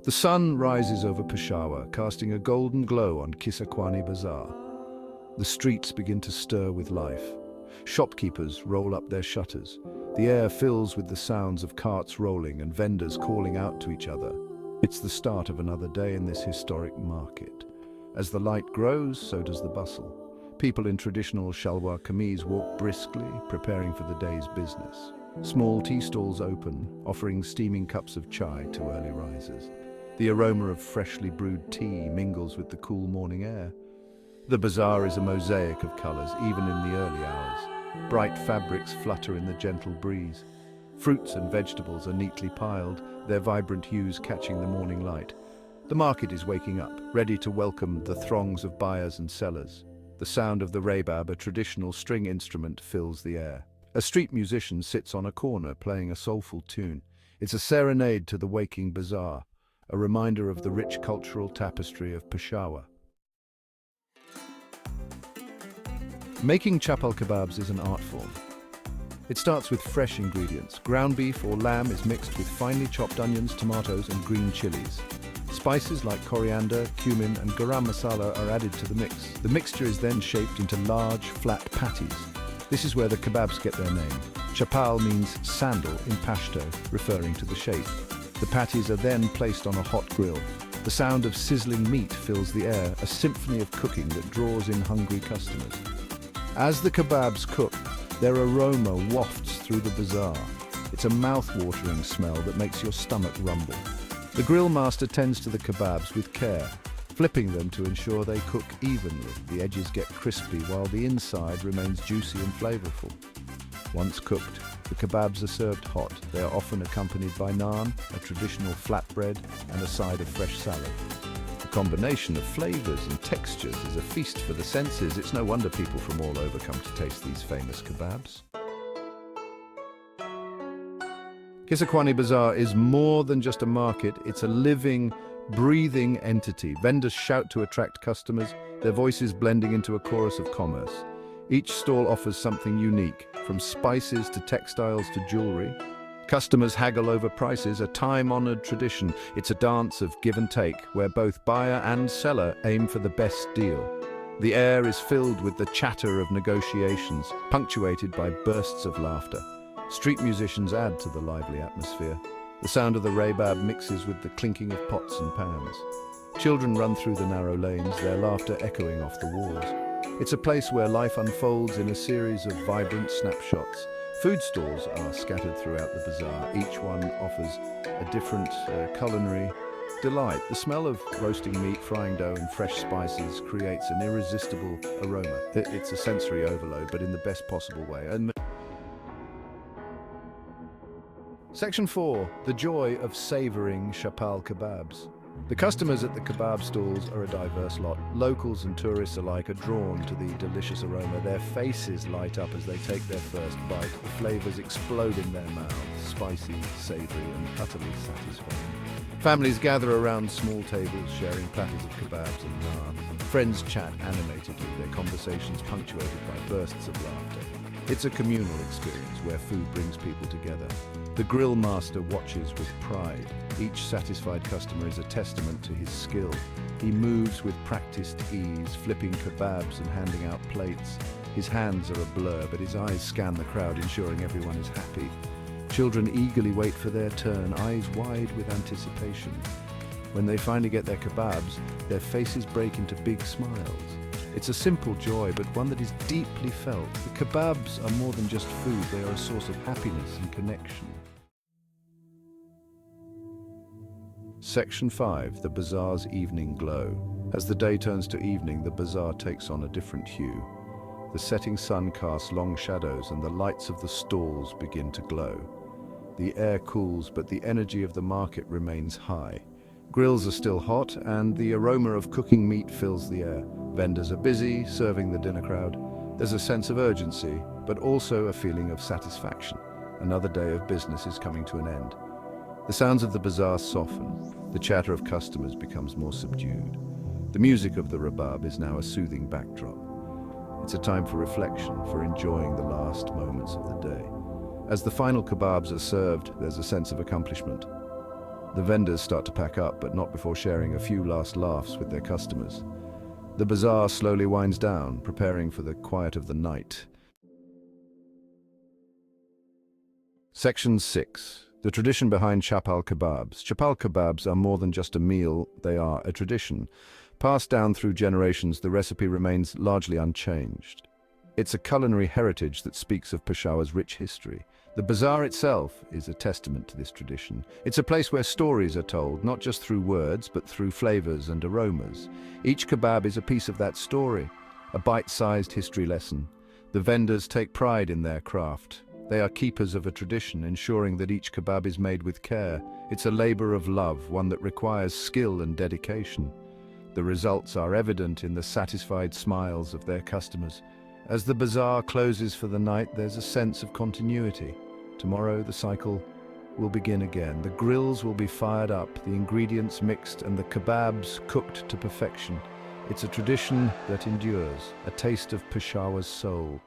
The sun rises over Peshawar, casting a golden glow on Kisakwani Bazaar. The streets begin to stir with life. Shopkeepers roll up their shutters. The air fills with the sounds of carts rolling and vendors calling out to each other. It's the start of another day in this historic market. As the light grows, so does the bustle. People in traditional shalwar kameez walk briskly, preparing for the day's business. Small tea stalls open, offering steaming cups of chai to early risers. The aroma of freshly brewed tea mingles with the cool morning air. The bazaar is a mosaic of colors, even in the early hours. Bright fabrics flutter in the gentle breeze. Fruits and vegetables are neatly piled, their vibrant hues catching the morning light. The market is waking up, ready to welcome the throngs of buyers and sellers. The sound of the rebab, a traditional string instrument, fills the air. A street musician sits on a corner playing a soulful tune. It's a serenade to the waking bazaar, a reminder of the rich cultural tapestry of Peshawar. Making Chappal Kebabs is an art form. It starts with fresh ingredients. Ground beef or lamb is mixed with finely chopped onions, tomatoes, and green chilies. Spices like coriander, cumin, and garam masala are added to the mix. The mixture is then shaped into large, flat patties. This is where the kebabs get their name. Chappal means sandal in Pashto, referring to the shape. The patties are then placed on a hot grill. The sound of sizzling meat fills the air, a symphony of cooking that draws in hungry customers. As the kebabs cook, their aroma wafts through the bazaar. It's a mouth-watering smell that makes your stomach rumble. The grill master tends to the kebabs with care, flipping them to ensure they cook evenly. The edges get crispy while the inside remains juicy and flavorful. Once cooked, the kebabs are served hot. They are often accompanied by naan, a traditional flatbread, and a side of fresh salad. The combination of flavors and textures is a feast for the senses. It's no wonder people from all over come to taste these famous kebabs. Kisakwani Bazaar is more than just a market, it's a living, breathing entity. Vendors shout to attract customers, their voices blending into a chorus of commerce. Each stall offers something unique, from spices to textiles to jewelry. Customers haggle over prices, a time-honored tradition. It's a dance of give and take, where both buyer and seller aim for the best deal. The air is filled with the chatter of negotiations, punctuated by bursts of laughter. Street musicians add to the lively atmosphere. The sound of the rebab mixes with the clinking of pots and pans. Children run through the narrow lanes, their laughter echoing off the walls. It's a place where life unfolds in a series of vibrant snapshots. Food stalls are scattered throughout the bazaar. Each one offers a different culinary delight. The smell of roasting meat, frying dough, and fresh spices creates an irresistible aroma. It's a sensory overload, but in the best possible way. Section 4. The joy of savouring Chappal Kebabs. The customers at the kebab stalls are a diverse lot. Locals and tourists alike are drawn to the delicious aroma. Their faces light up as they take their first bite. The flavors explode in their mouths, spicy, savory, and utterly satisfying. Families gather around small tables, sharing platters of kebabs and naan. Friends chat animatedly, their conversations punctuated by bursts of laughter. It's a communal experience where food brings people together. The grill master watches with pride. Each satisfied customer is a testament to his skill. He moves with practiced ease, flipping kebabs and handing out plates. His hands are a blur, but his eyes scan the crowd, ensuring everyone is happy. Children eagerly wait for their turn, eyes wide with anticipation. When they finally get their kebabs, their faces break into big smiles. It's a simple joy, but one that is deeply felt. The kebabs are more than just food, they are a source of happiness and connection. Section 5. The bazaar's evening glow. As the day turns to evening, the bazaar takes on a different hue. The setting sun casts long shadows and the lights of the stalls begin to glow. The air cools, but the energy of the market remains high. Grills are still hot, and the aroma of cooking meat fills the air. Vendors are busy, serving the dinner crowd. There's a sense of urgency, but also a feeling of satisfaction. Another day of business is coming to an end. The sounds of the bazaar soften. The chatter of customers becomes more subdued. The music of the rebab is now a soothing backdrop. It's a time for reflection, for enjoying the last moments of the day. As the final kebabs are served, there's a sense of accomplishment. The vendors start to pack up, but not before sharing a few last laughs with their customers. The bazaar slowly winds down, preparing for the quiet of the night. Section 6. The tradition behind Chappal Kebabs. Chappal Kebabs are more than just a meal, they are a tradition. Passed down through generations, the recipe remains largely unchanged. It's a culinary heritage that speaks of Peshawar's rich history. The bazaar itself is a testament to this tradition. It's a place where stories are told, not just through words, but through flavors and aromas. Each kebab is a piece of that story, a bite-sized history lesson. The vendors take pride in their craft. They are keepers of a tradition, ensuring that each kebab is made with care. It's a labor of love, one that requires skill and dedication. The results are evident in the satisfied smiles of their customers. As the bazaar closes for the night, there's a sense of continuity. Tomorrow, the cycle will begin again. The grills will be fired up, the ingredients mixed, and the kebabs cooked to perfection. It's a tradition that endures, a taste of Peshawar's soul.